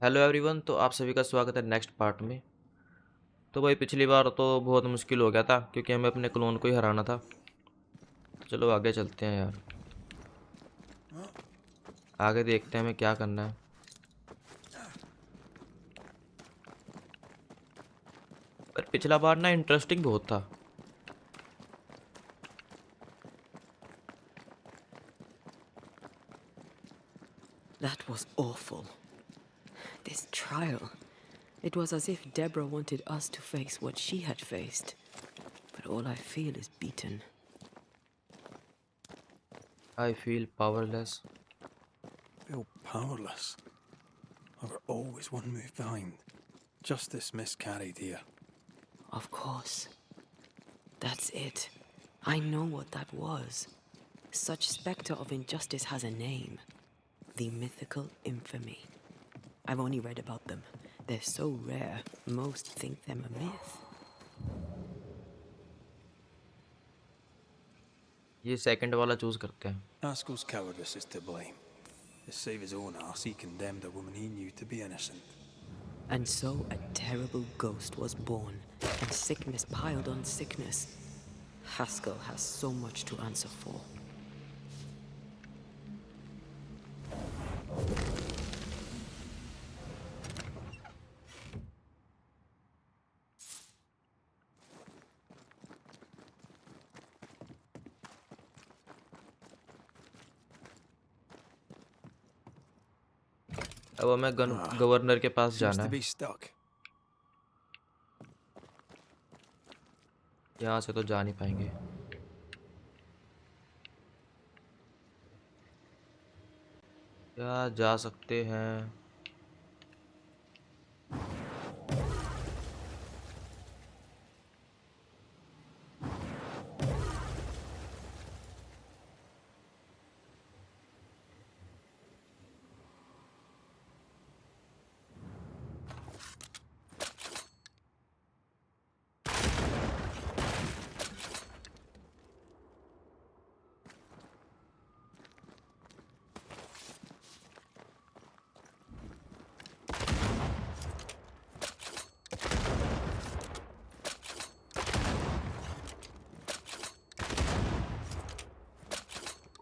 Hello everyone. तो आप सभी का स्वागत है नेक्स्ट पार्ट में। तो भाई पिछली बार तो बहुत मुश्किल हो गया था क्योंकि हमें अपने क्लोन को ही हराना था। तो चलो आगे चलते हैं यार। आगे देखते हैं हमें क्या करना है। पर पिछला बार ना इंटरेस्टिंग बहुत था। That was awful. This trial. It was as if Deborah wanted us to face what she had faced. But all I feel is beaten. I feel powerless. Feel powerless. I were always one move behind. Justice miscarried here. Of course. That's it. I know what that was. Such spectre of injustice has a name. The mythical infamy. I've only read about them. They're so rare, most think them a myth. ये second वाला choose करते हैं। Askell's cowardice is to blame. To save his own ass, he condemned a woman he knew to be innocent. And so a terrible ghost was born, and sickness piled on sickness. Haskell has so much to answer for. अब हमें governor के पास Seems जाना to है। be stuck. यहाँ से तो जा नहीं पाएंगे। या जा सकते हैं।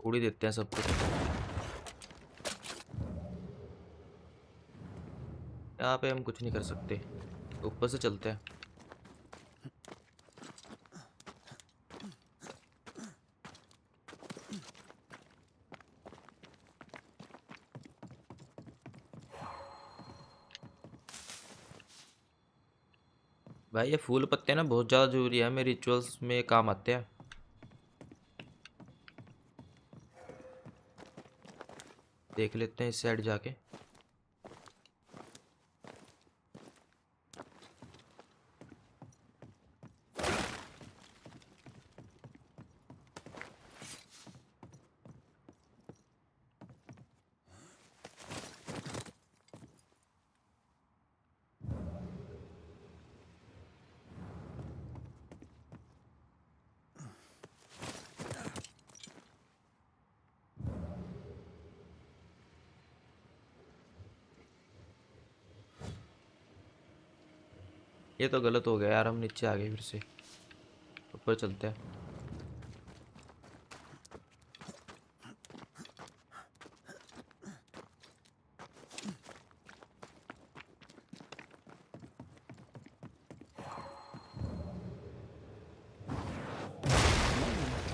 उड़ ही देते हैं सब कुछ। यहाँ पे हम कुछ नहीं कर सकते। ऊपर से चलते हैं। भाई ये फूल पत्ते ना बहुत ज़्यादा जरूरी है, मेरे रिचुअल्स में काम आते हैं। देख लेते हैं इस साइड जाके। ये तो गलत हो गया यार, हम नीचे आ गए फिर से। ऊपर चलते हैं।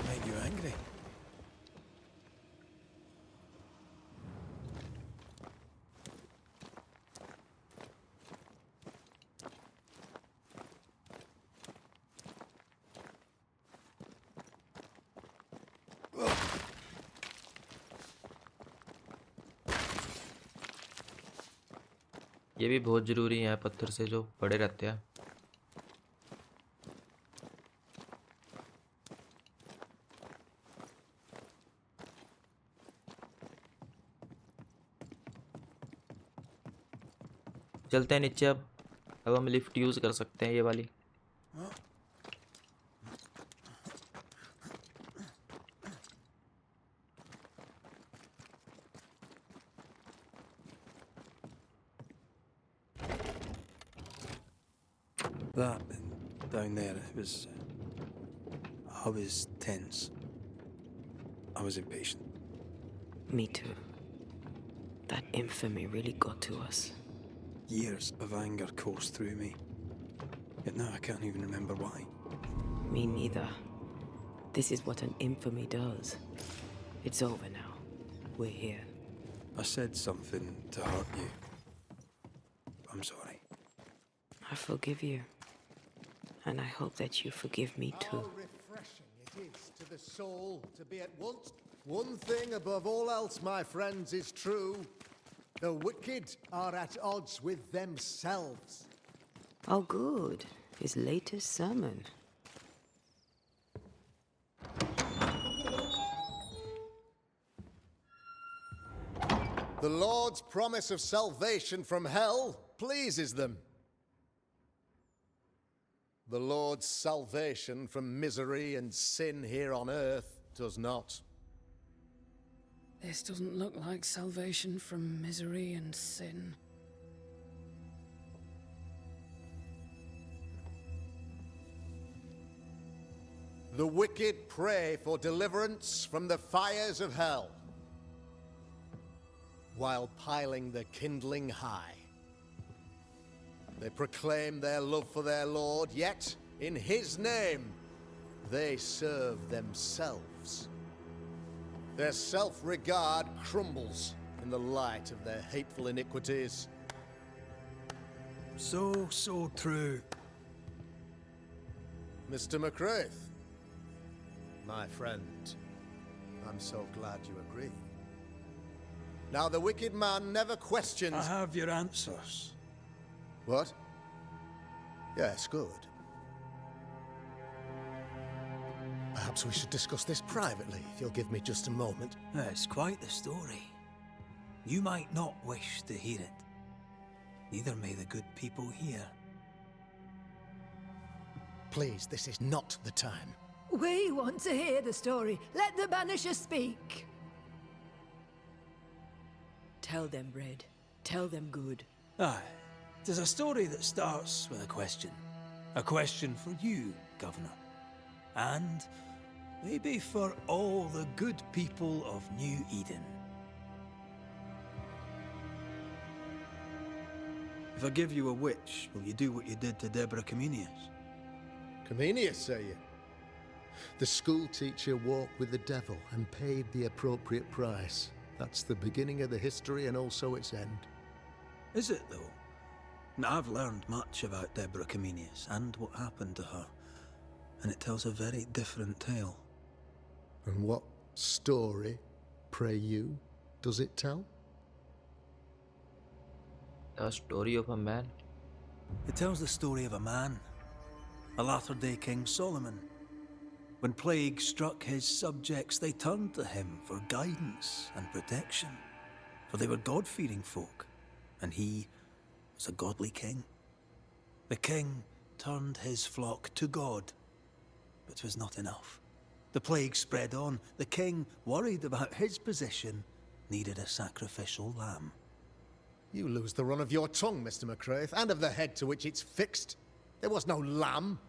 Make you angry. ये भी बहुत ज़रूरी है, पत्थर से जो पड़े रहते हैं। चलते हैं नीचे अब हम लिफ्ट यूज़ कर सकते हैं, ये वाली। That down there, I was tense. I was impatient. Me too. That infamy really got to us. Years of anger coursed through me. Yet now I can't even remember why. Me neither. This is what an infamy does. It's over now. We're here. I said something to hurt you. I'm sorry. I forgive you. And I hope that you forgive me too. How refreshing it is to the soul to be at once. One thing above all else, my friends, is true. The wicked are at odds with themselves. Oh, good. His latest sermon. The Lord's promise of salvation from hell pleases them. The Lord's salvation from misery and sin here on earth does not. This doesn't look like salvation from misery and sin. The wicked pray for deliverance from the fires of hell, while piling the kindling high. They proclaim their love for their Lord, yet, in His name, they serve themselves. Their self-regard crumbles in the light of their hateful iniquities. So true. Mr. McCraith, my friend, I'm so glad you agree. Now, the wicked man never questions... I have your answers. What? Yes, good. Perhaps we should discuss this privately, if you'll give me just a moment. It's quite the story. You might not wish to hear it. Neither may the good people hear. Please, this is not the time. We want to hear the story. Let the Banishers speak. Tell them, Red. Tell them good. Aye. It is a story that starts with a question. A question for you, Governor. And maybe for all the good people of New Eden. If I give you a witch, will you do what you did to Deborah Comenius? Comenius, say you? The school teacher walked with the devil and paid the appropriate price. That's the beginning of the history and also its end. Is it, though? Now, I've learned much about Deborah Comenius and what happened to her, and it tells a very different tale. And what story, pray you, does it tell? A story of a man. It tells the story of a man, a latter-day King Solomon. When plague struck his subjects, they turned to him for guidance and protection, for they were God-fearing folk, and he was a godly king. The king turned his flock to God, but 'twas not enough. The plague spread on. The king, worried about his position, needed a sacrificial lamb. You lose the run of your tongue, Mr. McCraith, and of the head to which it's fixed. There was no lamb.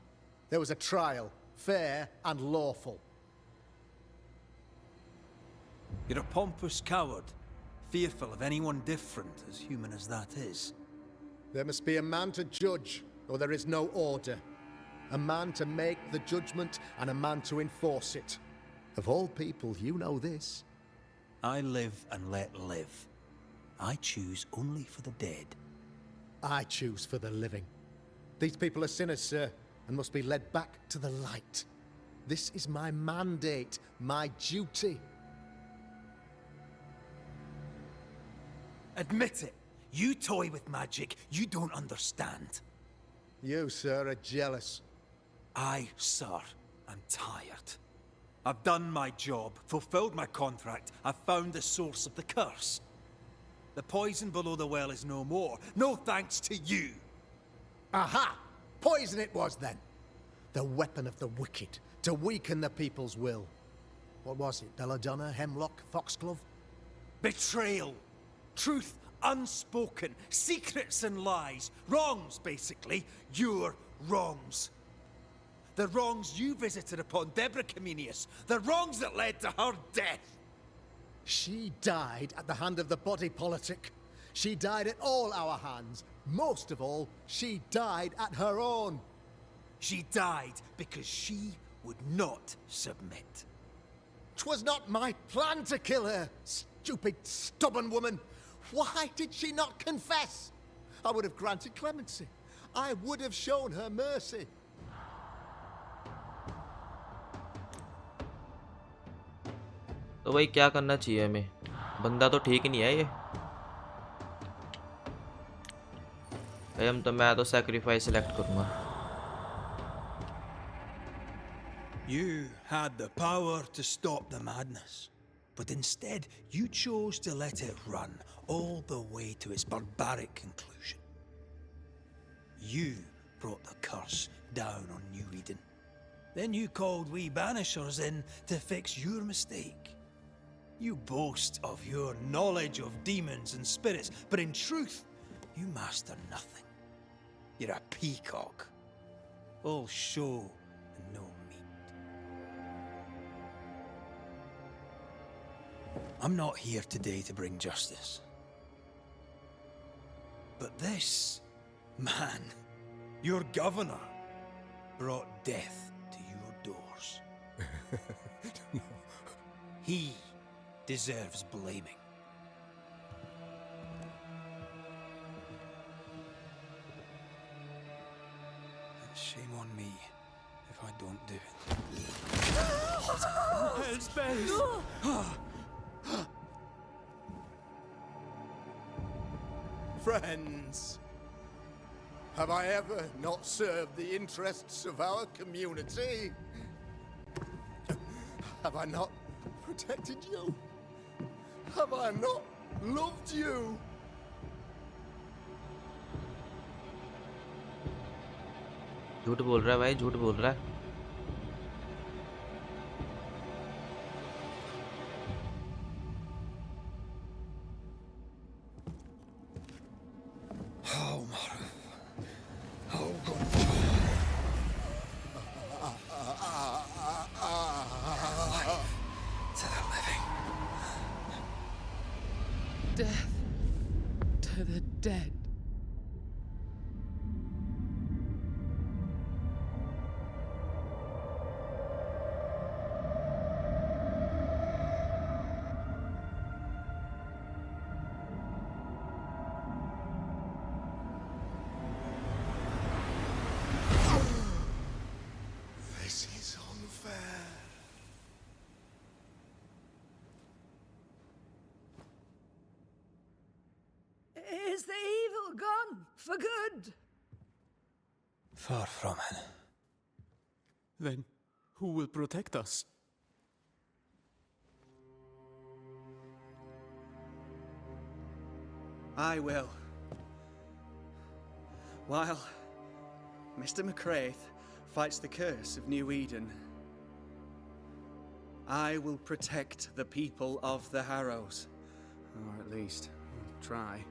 There was a trial, fair and lawful. You're a pompous coward, fearful of anyone different, as human as that is. There must be a man to judge, or there is no order. A man to make the judgment, and a man to enforce it. Of all people, you know this. I live and let live. I choose only for the dead. I choose for the living. These people are sinners, sir, and must be led back to the light. This is my mandate, my duty. Admit it. You toy with magic you don't understand. You, sir, are jealous. I, sir, am tired. I've done my job, fulfilled my contract. I've found the source of the curse. The poison below the well is no more. No thanks to you. Aha! Poison it was, then. The weapon of the wicked, to weaken the people's will. What was it? Belladonna, hemlock, foxglove? Betrayal. Truth Unspoken, secrets and lies. Wrongs, basically. Your wrongs. The wrongs you visited upon Deborah Comenius. The wrongs that led to her death. She died at the hand of the body politic. She died at all our hands. Most of all, she died at her own. She died because she would not submit. 'Twas not my plan to kill her, stupid, stubborn woman. Why did she not confess? I would have granted clemency. I would have shown her mercy. तो भाई क्या करना चाहिए हमें? बंदा तो ठीक नहीं है ये। मैं तो सैक्रिफाइस सेलेक्ट करूंगा। You had the power to stop the madness, but instead you chose to let it run all the way to its barbaric conclusion. You brought the curse down on New Eden. Then you called we Banishers in to fix your mistake. You boast of your knowledge of demons and spirits, but in truth, you master nothing. You're a peacock. All show and no meat. I'm not here today to bring justice. But this man, your governor, brought death to your doors. He deserves blaming. And shame on me if I don't do it. Hell's bells! Friends, have I ever not served the interests of our community? Have I not protected you? Have I not loved you? झूठ बोल रहा है भाई, झूठ बोल रहा है। Death to the dead. This is unfair. Is the evil gone for good? Far from it. Then who will protect us? I will. While Mr. McCraith fights the curse of New Eden, I will protect the people of the Harrows. Or at least, try.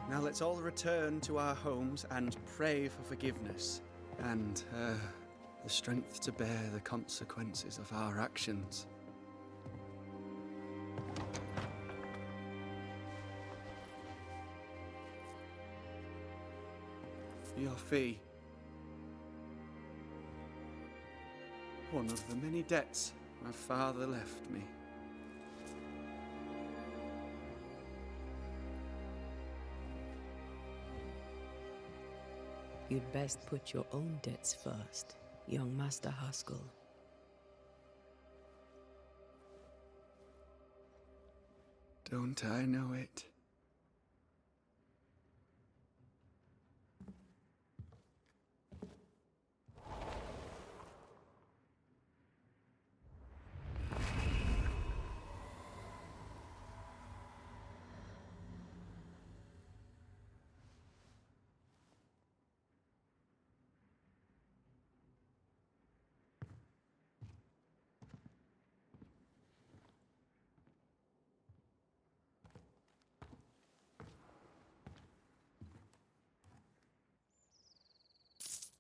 Now let's all return to our homes and pray for forgiveness and the strength to bear the consequences of our actions. Your fee. One of the many debts my father left me. You'd best put your own debts first, young Master Haskell. Don't I know it?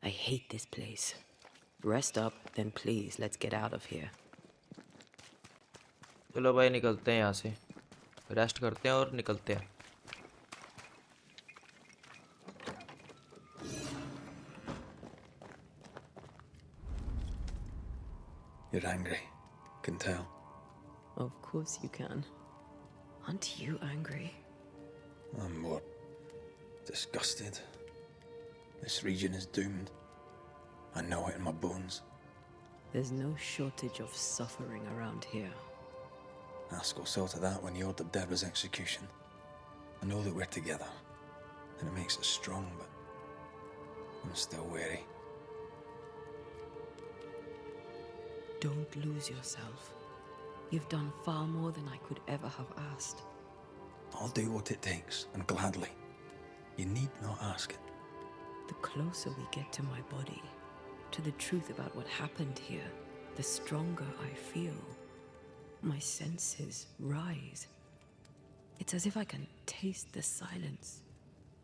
I hate this place. Rest up, then please, let's get out of here. चलो भाई निकलते हैं यहाँ से, rest करते हैं और निकलते हैं। You're angry. Can tell. Of course you can. Aren't you angry? I'm more disgusted. This region is doomed. I know it in my bones. There's no shortage of suffering around here. Askell saw to that when he ordered Deborah's execution. I know that we're together, and it makes us strong, but I'm still wary. Don't lose yourself. You've done far more than I could ever have asked. I'll do what it takes, and gladly. You need not ask it. The closer we get to my body, to the truth about what happened here, the stronger I feel. My senses rise. It's as if I can taste the silence,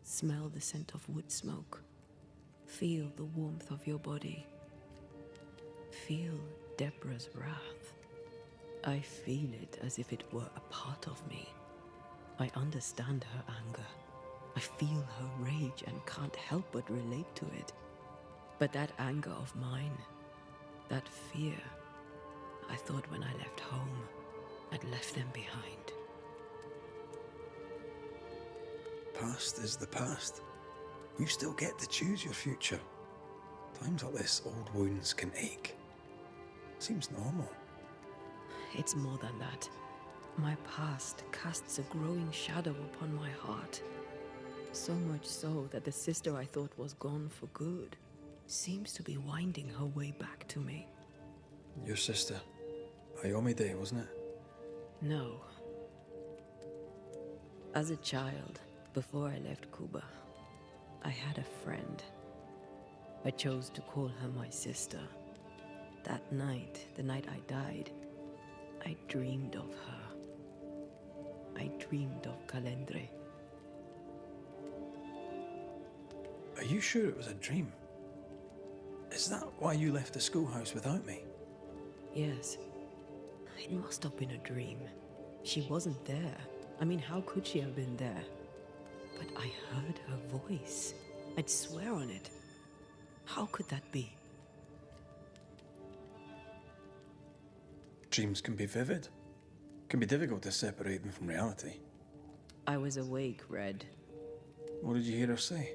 smell the scent of wood smoke, feel the warmth of your body, feel Deborah's wrath. I feel it as if it were a part of me. I understand her anger. I feel her rage and can't help but relate to it. But that anger of mine, that fear, I thought when I left home, I'd left them behind. Past is the past. You still get to choose your future. Times like this, old wounds can ache. Seems normal. It's more than that. My past casts a growing shadow upon my heart. So much so that the sister I thought was gone for good seems to be winding her way back to me. Your sister. Ayomide, wasn't it? No. As a child, before I left Cuba, I had a friend. I chose to call her my sister. That night, the night I died, I dreamed of her. I dreamed of Calendre. Are you sure it was a dream? Is that why you left the schoolhouse without me? Yes. It must have been a dream. She wasn't there. I mean, how could she have been there? But I heard her voice. I'd swear on it. How could that be? Dreams can be vivid. Can be difficult to separate them from reality. I was awake, Red. What did you hear her say?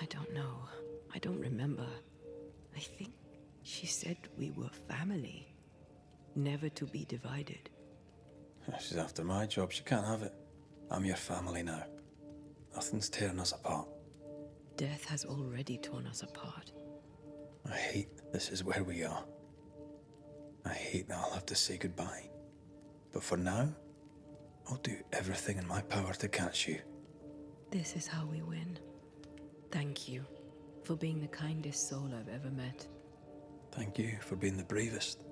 I don't know. I don't remember. I think she said we were family. Never to be divided. She's after my job. She can't have it. I'm your family now. Nothing's tearing us apart. Death has already torn us apart. I hate this is where we are. I hate that I'll have to say goodbye. But for now, I'll do everything in my power to catch you. This is how we win. Thank you for being the kindest soul I've ever met. Thank you for being the bravest.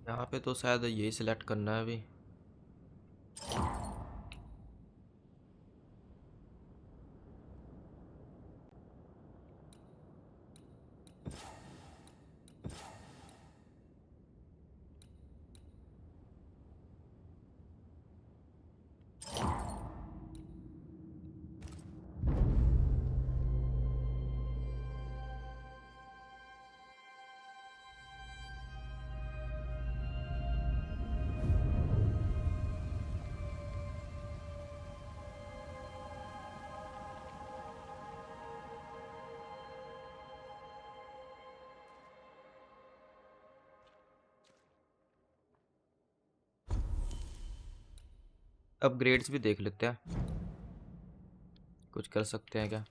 यहाँ पे तो शायद यही select करना है अभी। Upgrades भी देख लेते हैं, कुछ कर सकते हैं क्या।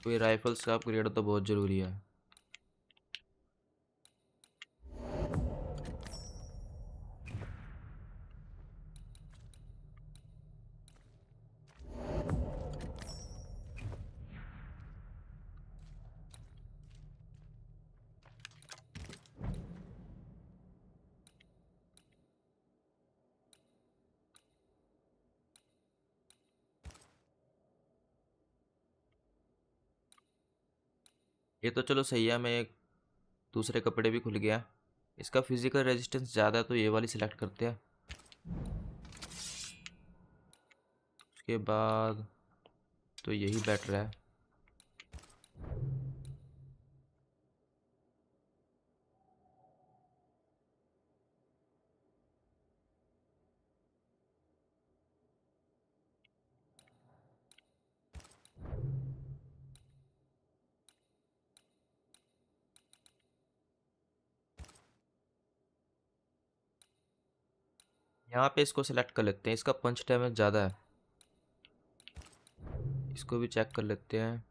कोई राइफल्स का अपग्रेड तो बहुत ज़रूरी है। ये तो चलो सही है, मैं एक दूसरे कपड़े भी खुल गया। इसका फिजिकल रेजिस्टेंस ज़्यादा है तो ये वाली सिलेक्ट करते हैं। उसके बाद तो यही बेटर है। यहाँ पे इसको सिलेक्ट कर लेते हैं, इसका पंच डैमेज ज़्यादा है। इसको भी चेक कर लेते हैं।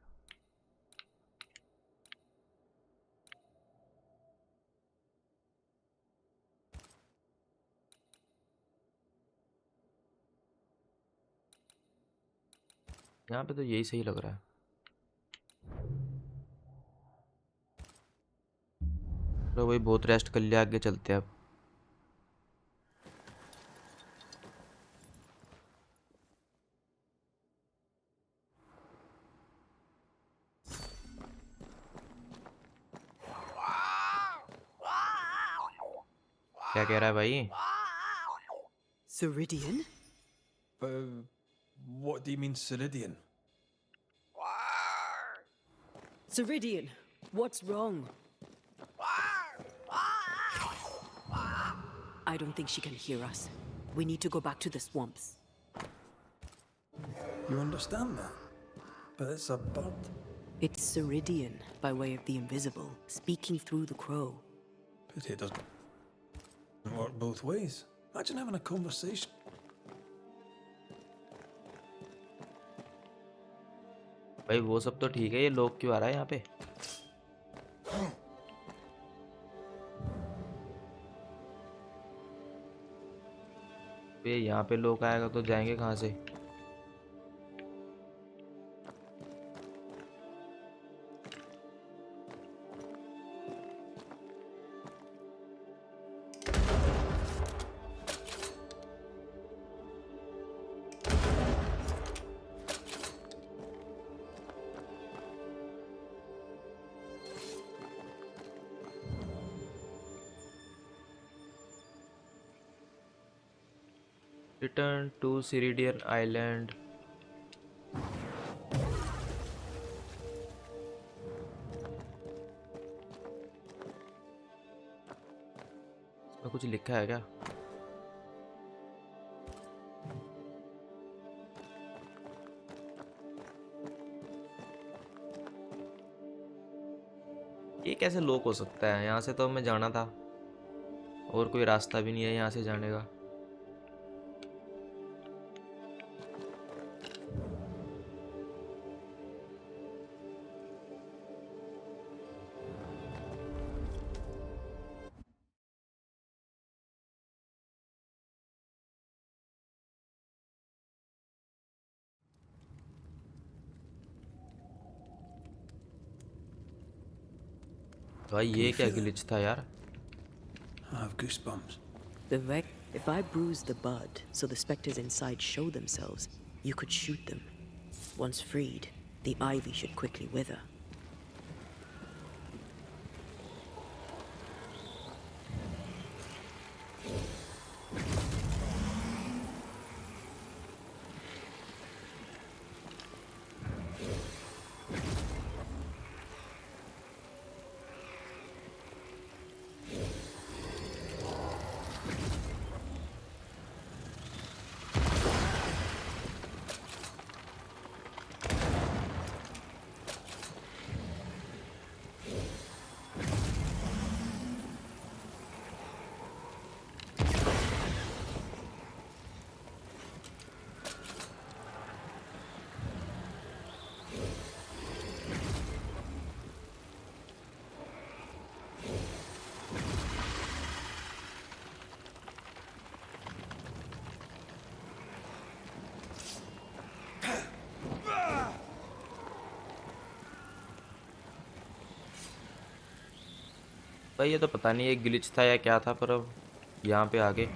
यहाँ पे तो यही सही लग रहा है। तो वही बहुत रेस्ट कर लिया, आगे चलते हैं अब। क्या कह रहा है भाई? Ceridian? What do you mean, Ceridian? Ceridian, what's wrong? I don't think she can hear us. We need to go back to the swamps. You understand that? But it's a bird. It's Ceridian, by way of the invisible, speaking through the crow. But it doesn't work both ways. Imagine having a conversation. भाई वो सब तो ठीक है, ये लोग क्यों आ रहा है यहाँ पे? यहाँ पे लोग आएगा तो जाएंगे कहाँ से? Return to Ceridian Island. इसमें कुछ लिखा है क्या? ये कैसे लॉक हो सकता है? यहाँ से तो हमें जाना था और कोई रास्ता भी नहीं है यहाँ से जाने का। भाई ये क्या ग्लिच था यार? I have goosebumps. If I bruise the bud so the specters inside show themselves, you could shoot them. Once freed, the ivy should quickly wither. भाई ये तो पता नहीं एक ग्लिच था या क्या था, पर अब यहाँ पे आगे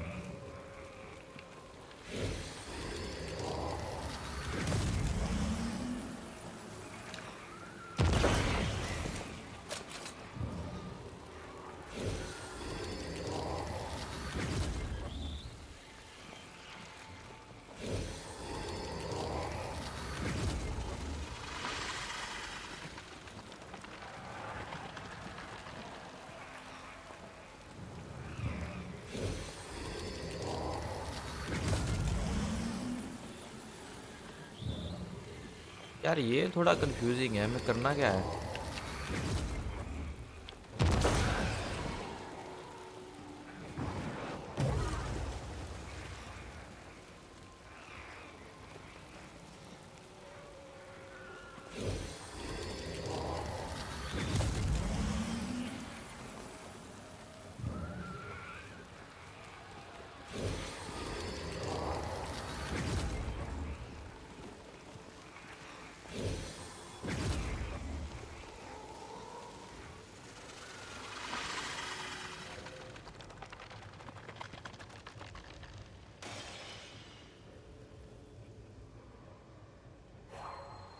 यार ये थोड़ा कंफ्यूजिंग है, मैं करना क्या है?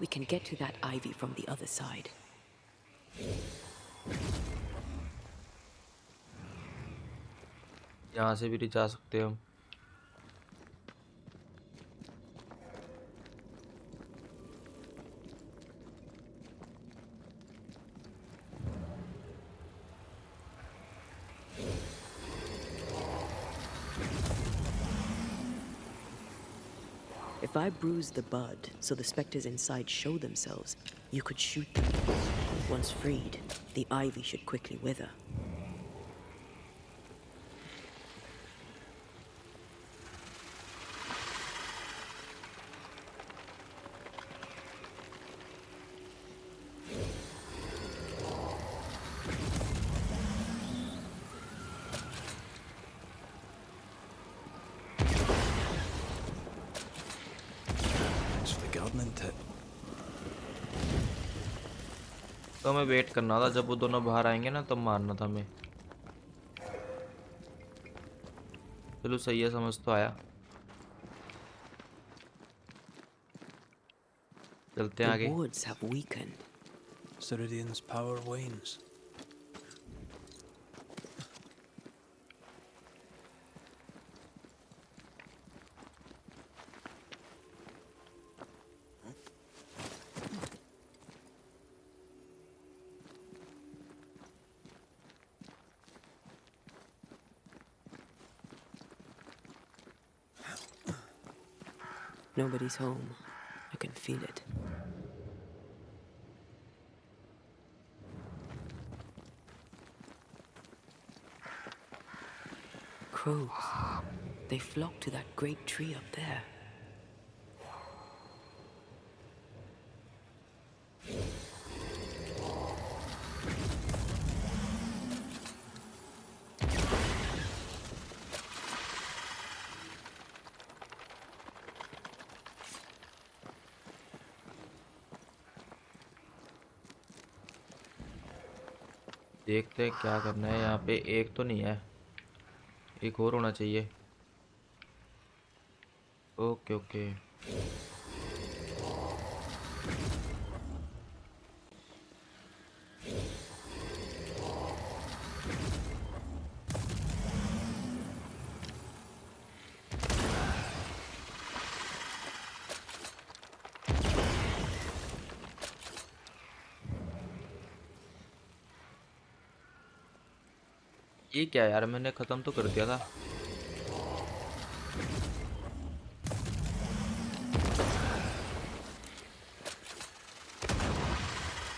We can get to that ivy from the other side. यहाँ से भी नहीं जा सकते हम। If I bruise the bud so the specters inside show themselves, you could shoot them. Once freed, the ivy should quickly wither. Thanks for the gardening tip. तो हमें wait करना था, जब वो दोनों बाहर आएंगे ना तब मारना था हमें। चलो सही है, समझ तो आया। चलते हैं The आगे। wards have weakened. Ceridian's power wanes. Nobody's home. I can feel it. Crows. They flock to that great tree up there. देखते हैं क्या करना है। यहाँ पे एक तो नहीं है, एक और होना चाहिए। Okay okay. ये क्या यार, मैंने ख़त्म तो कर दिया था।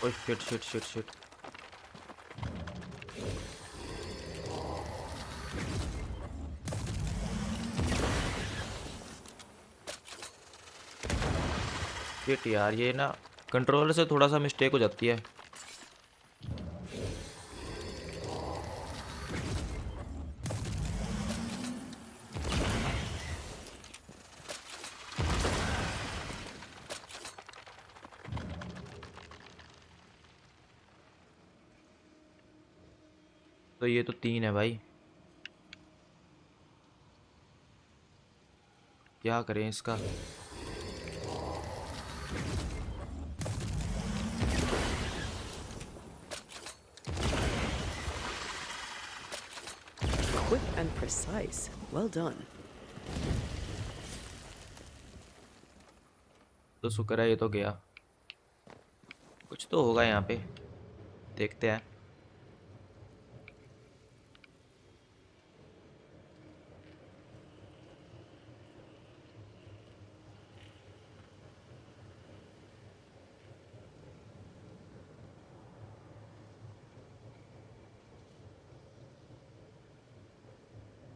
Oh shit shit shit shit. Shit यार, ये ना कंट्रोलर से थोड़ा सा मिस्टेक हो जाती है। तो ये तो 3 है भाई, क्या करें इसका। Quick and precise. Well done. तो शुक्र है ये तो गया। कुछ तो होगा यहाँ पे, देखते हैं।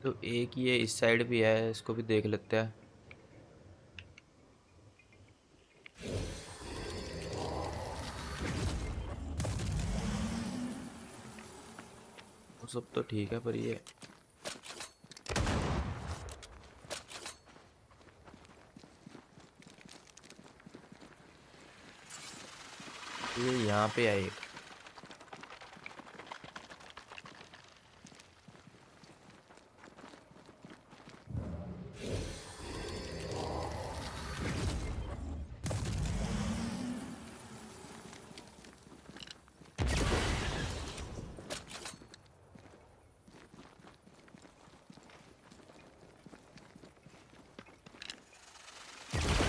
तो एक ये इस साइड भी है, इसको भी देख लेते हैं। वो सब तो ठीक है, पर ये यहाँ पे है एक।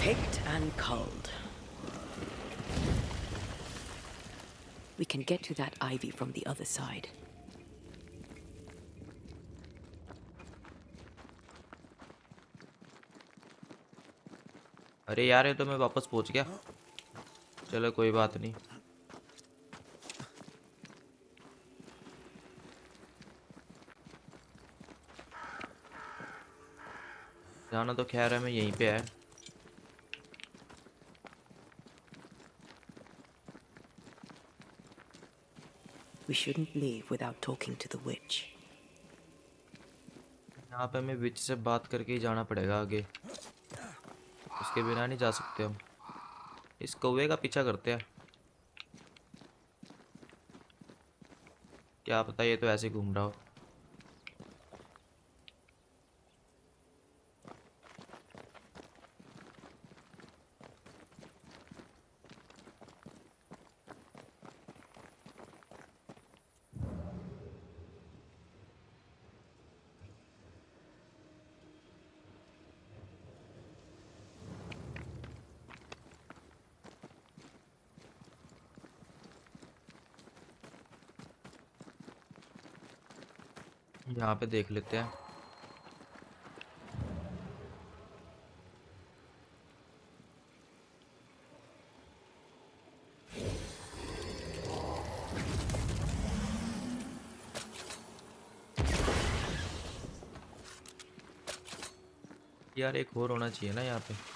Picked and culled. We can get to that ivy from the other side. अरे यार, ये तो मैं वापस पहुंच गया। चलो कोई बात नहीं। जाना तो खैर है, मैं यहीं पे है। We shouldn't leave without talking to the witch. यहाँ पे हमें विच से बात करके ही जाना पड़ेगा आगे, उसके बिना नहीं जा सकते हम। इस कौवे का पीछा करते हैं, क्या पता ये तो ऐसे घूम रहा हो। यहाँ पे देख लेते हैं। यार एक और होना चाहिए ना यहाँ पे।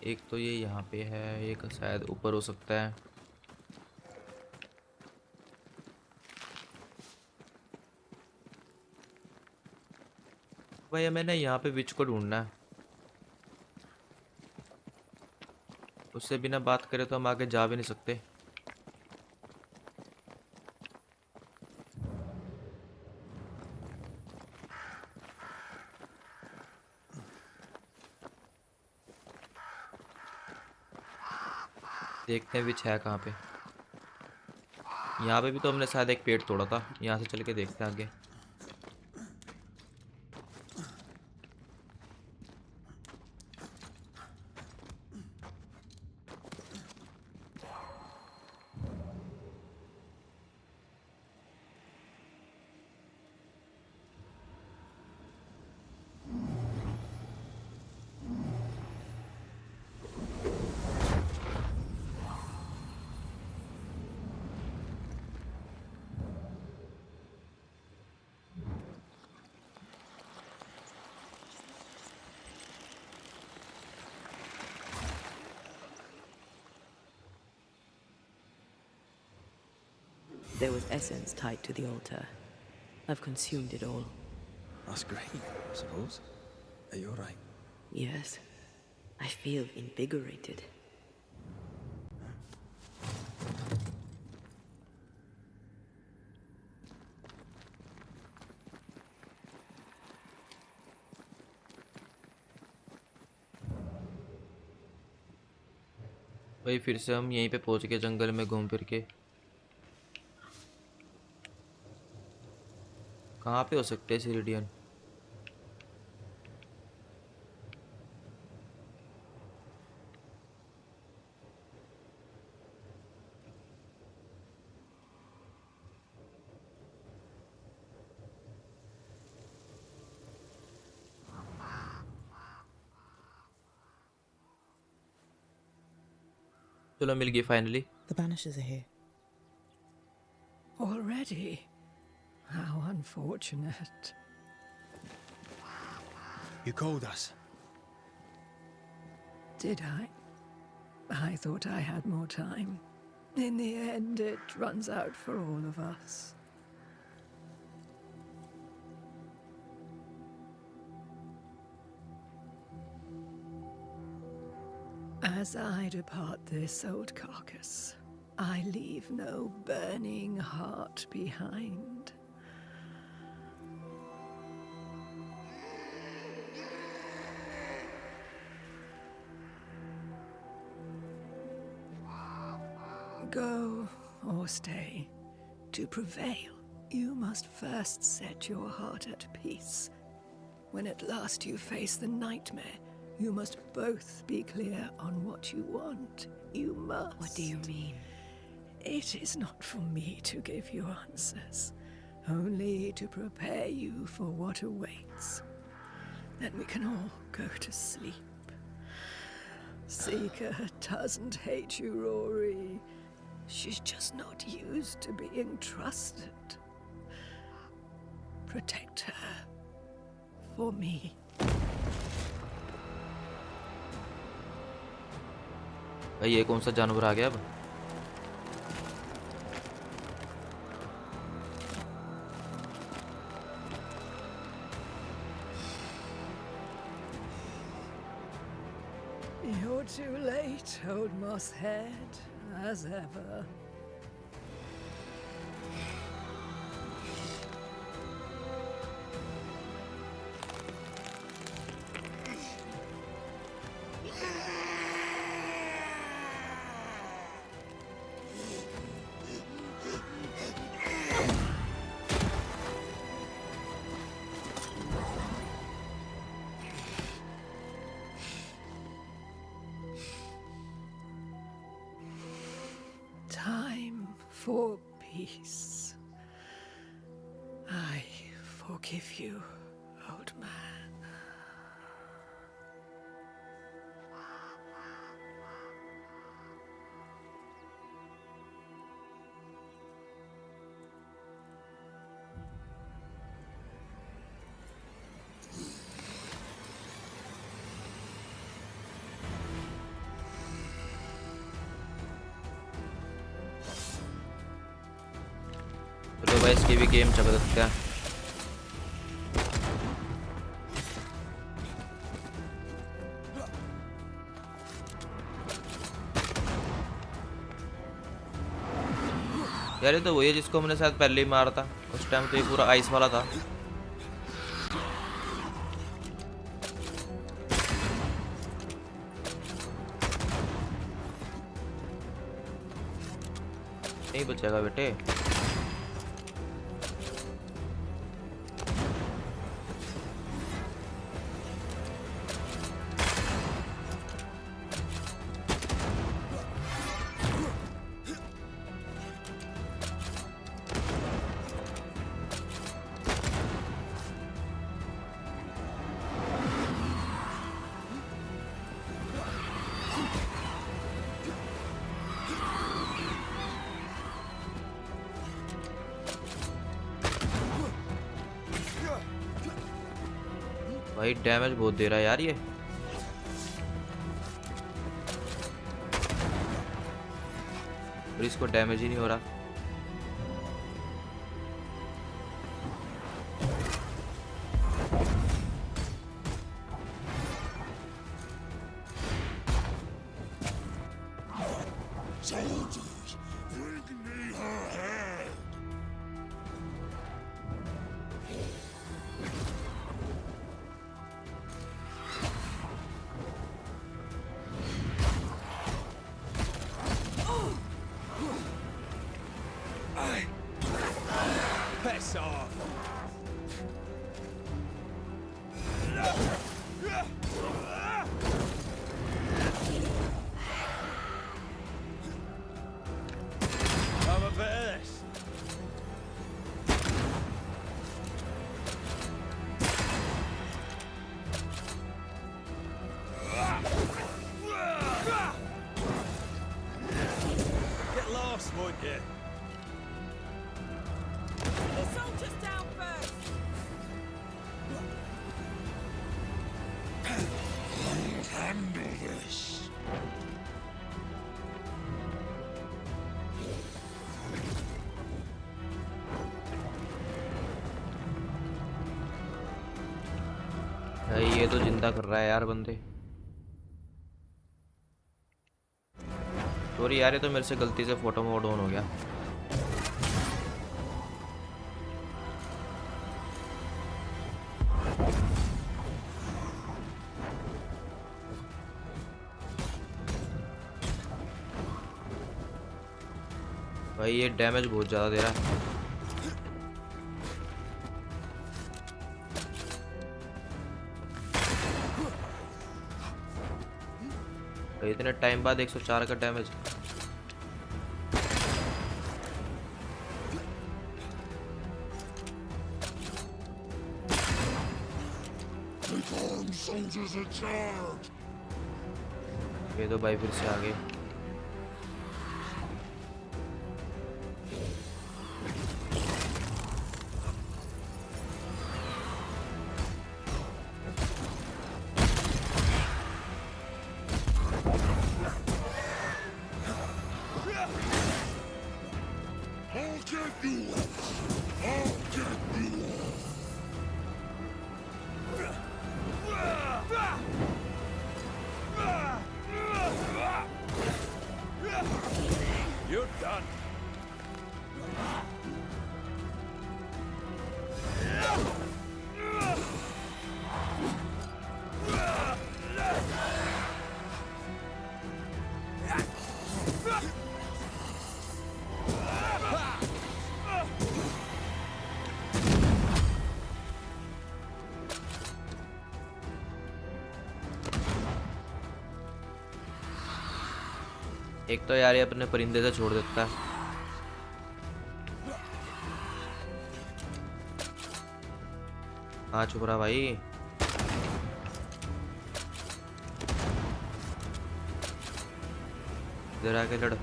एक तो ये यहाँ पे है, एक शायद ऊपर हो सकता है। भाई हमें ना यहाँ पे विच को ढूंढना है, उससे बिना बात करे तो हम आगे जा भी नहीं सकते। देखते हैं विच है कहाँ पे। यहाँ पे भी तो हमने शायद एक पेड़ तोड़ा था, यहाँ से चल के देखते हैं आगे। There was essence tied to the altar. I've consumed it all. That's great, I suppose. Are you alright? Yes. I feel invigorated. भाई फिर से हम यहीं पे पहुंच गए, जंगल में घूम फिर के। कहाँ पे हो सकते हैं सिरिडियन? चलो मिल गई finally. The Banishers are here. Already? How unfortunate. You called us. Did I? I thought I had more time. In the end, it runs out for all of us. As I depart this old carcass, I leave no burning heart behind. Go or stay. To prevail, you must first set your heart at peace. When at last you face the nightmare, you must both be clear on what you want. You must. What do you mean? It is not for me to give you answers, only to prepare you for what awaits. Then we can all go to sleep. Seeker doesn't hate you, Rory. She's just not used to being trusted. Protect her. For me. भाई ये कौन सा जानवर आ गया अब? You're too late, old mosshead, as ever. Time for peace. I forgive you, old man. चलो भाई इसकी भी गेम चला सकते हैं। यार ये तो वही है जिसको हमने शायद पहले ही मारा था। उस टाइम तो ये पूरा आइस वाला था। नहीं बचेगा बेटे। भाई डैमेज बहुत दे रहा है यार ये। और इसको डैमेज ही नहीं हो रहा। Piss off! Have a bit of this. The soldiers down first! भाई ये तो जिंदा कर रहा है यार बंदे। सॉरी यार, ये तो मेरे से गलती से फोटो मोड ऑन हो गया। भाई ये डैमेज बहुत ज़्यादा दे रहा है। भाई इतने टाइम बाद 104 का डैमेज। ये तो भाई फिर से आ गए। You're done. एक तो यार ये अपने परिंदे से छोड़ देता है। हाँ चुप रहा भाई। इधर आके लड़।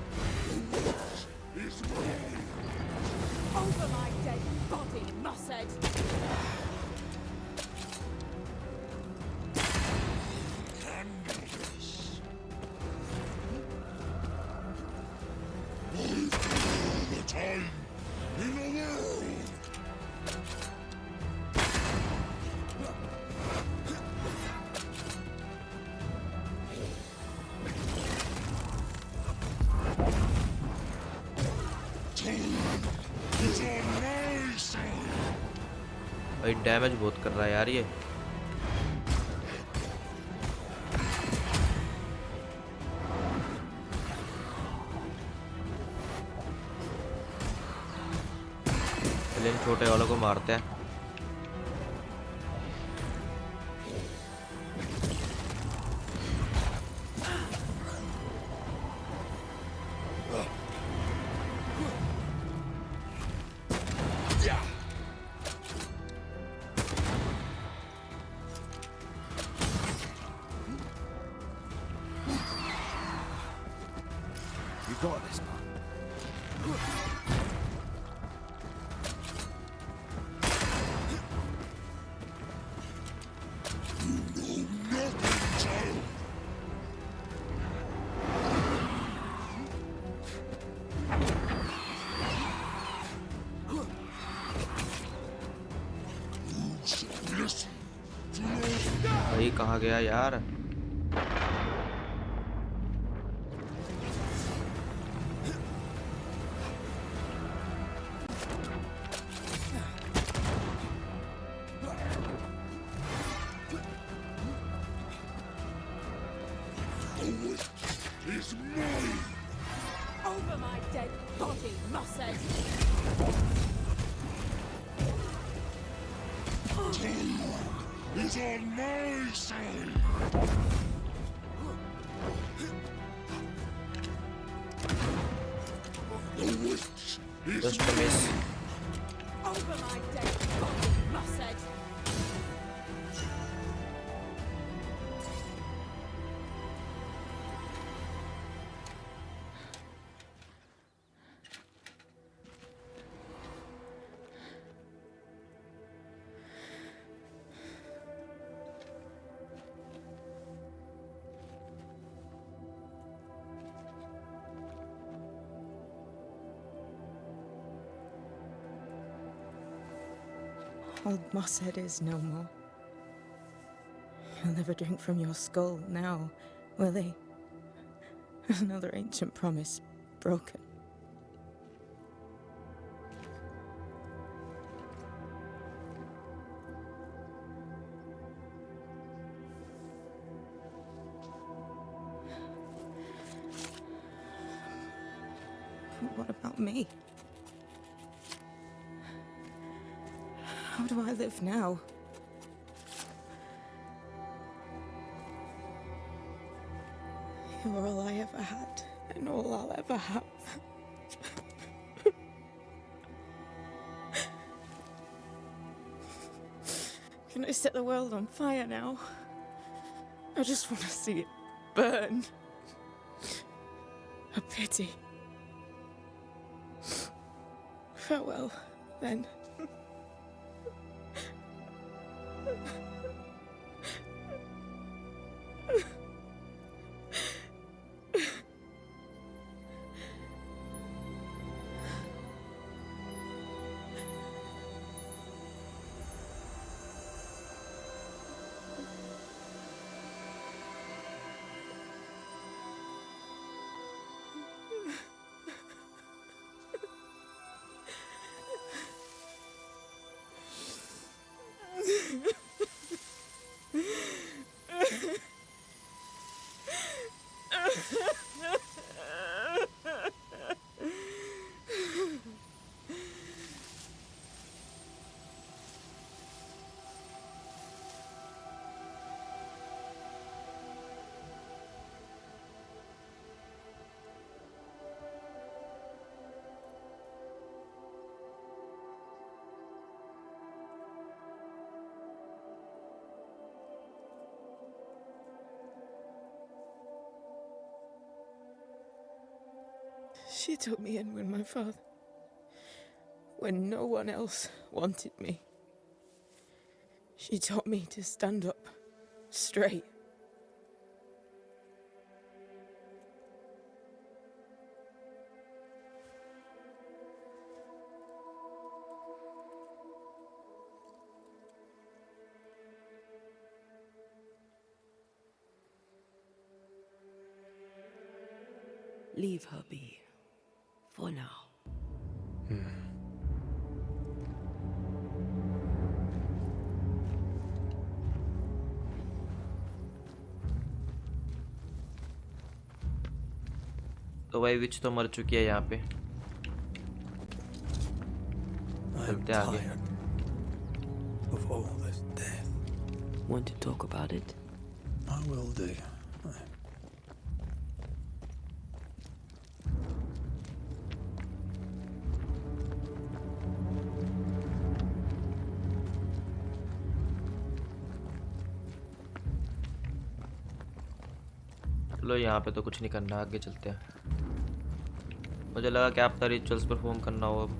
Over my dead body, Mossad! भाई डैमेज बहुत कर रहा है यार ये। इन छोटे वालों को मारते हैं। You got this, man. भाई कहाँ गया यार। Over my dead body, Mossad! He's on my side. The witch is Just a miss. Over my dead body, Mossad! Old Mosshead is no more. He'll never drink from your skull now, will he? Another ancient promise broken. But what about me? How do I live now? You're all I ever had, and all I'll ever have. Can I set the world on fire now? I just want to see it burn. A pity. Farewell, then. She took me in when no one else wanted me. She taught me to stand up straight. Leave her be. For now. तो भाई विच तो मर चुकी है यहाँ पे। I'm चलते आगे। tired of all this death. Want to talk about it? I will do. लो यहाँ पे तो कुछ नहीं करना, आगे चलते हैं। मुझे लगा कि आपका रिचुअल्स परफॉर्म करना हो अब।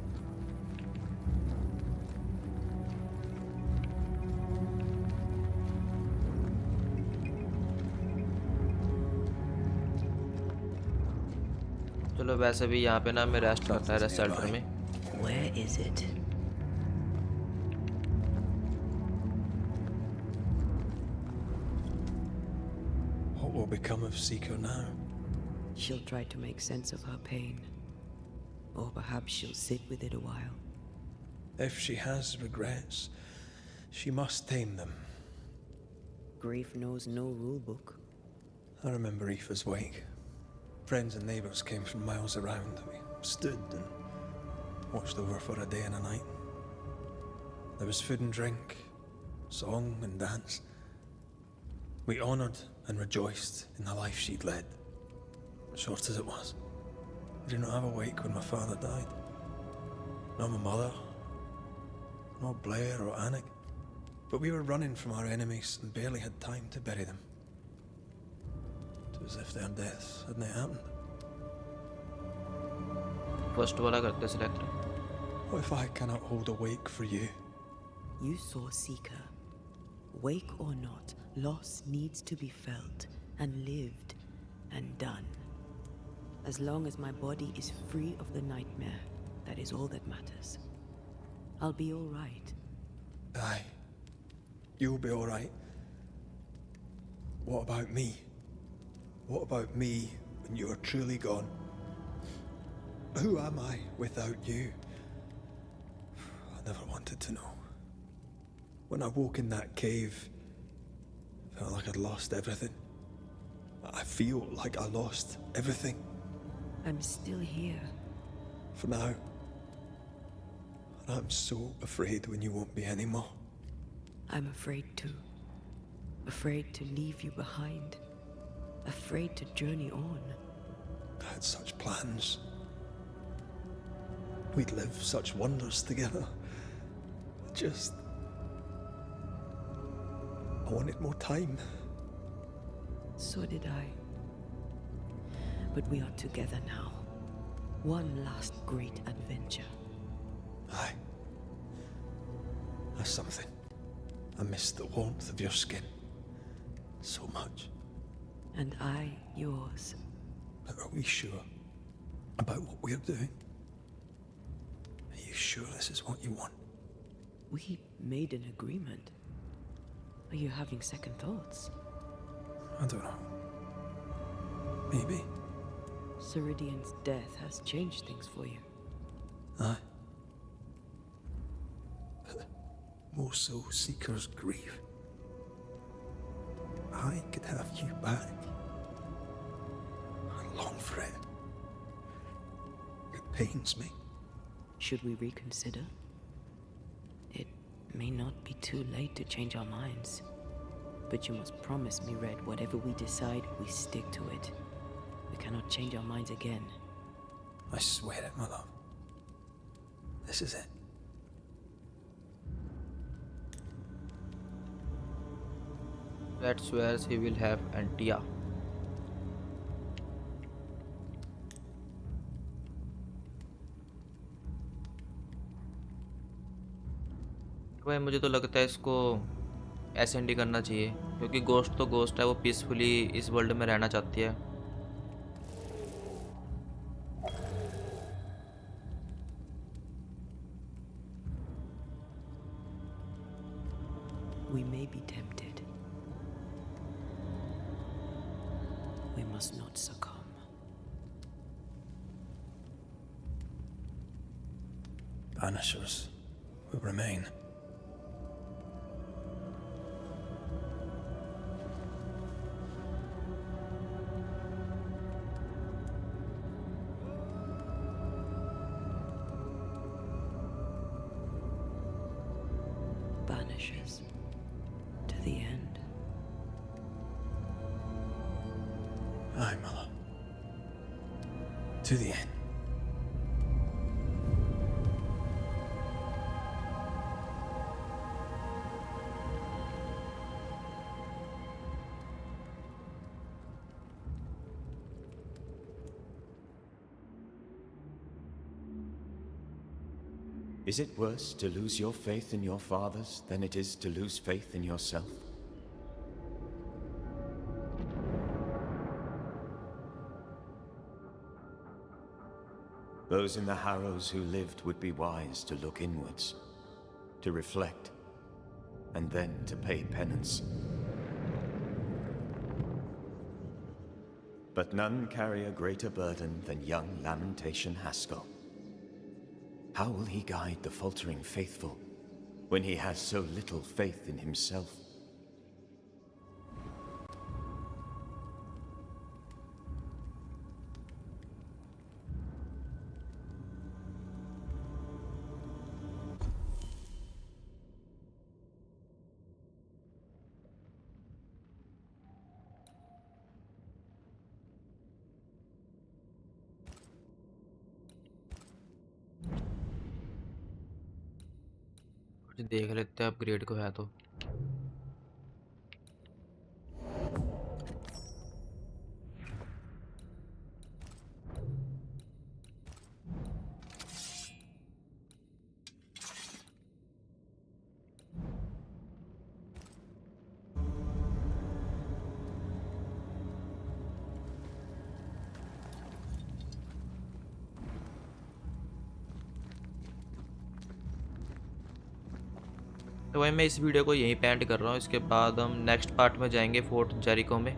चलो वैसे भी यहाँ पे ना मैं रेस्ट करता है रेस्ट शेल्टर में। Where is it? What will become of Seeker now? She'll try to make sense of her pain. Or perhaps she'll sit with it a while. If she has regrets, she must tame them. Grief knows no rule book. I remember Aoife's wake. Friends and neighbours came from miles around. We stood and watched over for a day and a night. There was food and drink, song and dance. We honoured and rejoiced in the life she'd led, short as it was. I did not have a wake when my father died. Nor my mother, nor Blair or Anik. But we were running from our enemies and barely had time to bury them. It was as if their deaths hadn't happened. First वाला करते select. What if I cannot hold a wake for you? You saw Seeker. Wake or not, loss needs to be felt and lived and done. As long as my body is free of the nightmare, that is all that matters. I'll be all right. Aye. You'll be all right. What about me? What about me when you are truly gone? Who am I without you? I never wanted to know. When I woke in that cave, I felt like I'd lost everything. I feel like I lost everything. I'm still here. For now. And I'm so afraid when you won't be anymore. I'm afraid too. Afraid to leave you behind. Afraid to journey on. I had such plans. We'd live such wonders together. I wanted more time. So did I. But we are together now. One last great adventure. Aye. That's something. I miss the warmth of your skin. So much. And I yours. But are we sure about what we're doing? Are you sure this is what you want? We made an agreement. Are you having second thoughts? I don't know. Maybe. Ceridian's death has changed things for you. Aye. But more so Seeker's grief. I could have you back. I long for it. It pains me. Should we reconsider? It may not be too late to change our minds. But you must promise me, Red, whatever we decide, we stick to it. We cannot change our minds again. I swear it, my love. This is it. Red swears he will have Antia. भाई मुझे तो लगता है इसको S and D करना चाहिए क्योंकि ghost तो गोस्ट है, वो पीसफुली इस वर्ल्ड में रहना चाहती है. We may be tempted. We must not succumb. Banishers will remain. Banishers. To the end. Aye, my love. To the end. Is it worse to lose your faith in your fathers than it is to lose faith in yourself? Those in the Harrows who lived would be wise to look inwards, to reflect, and then to pay penance. But none carry a greater burden than young Lamentation Haskell. How will he guide the faltering faithful when he has so little faith in himself? कुछ देख लेते हैं upgrade को है तो. तो भाई मैं इस वीडियो को यहीं पे एंड कर रहा हूँ। इसके बाद हम नेक्स्ट पार्ट में जाएंगे फोर्ट जेरिको में।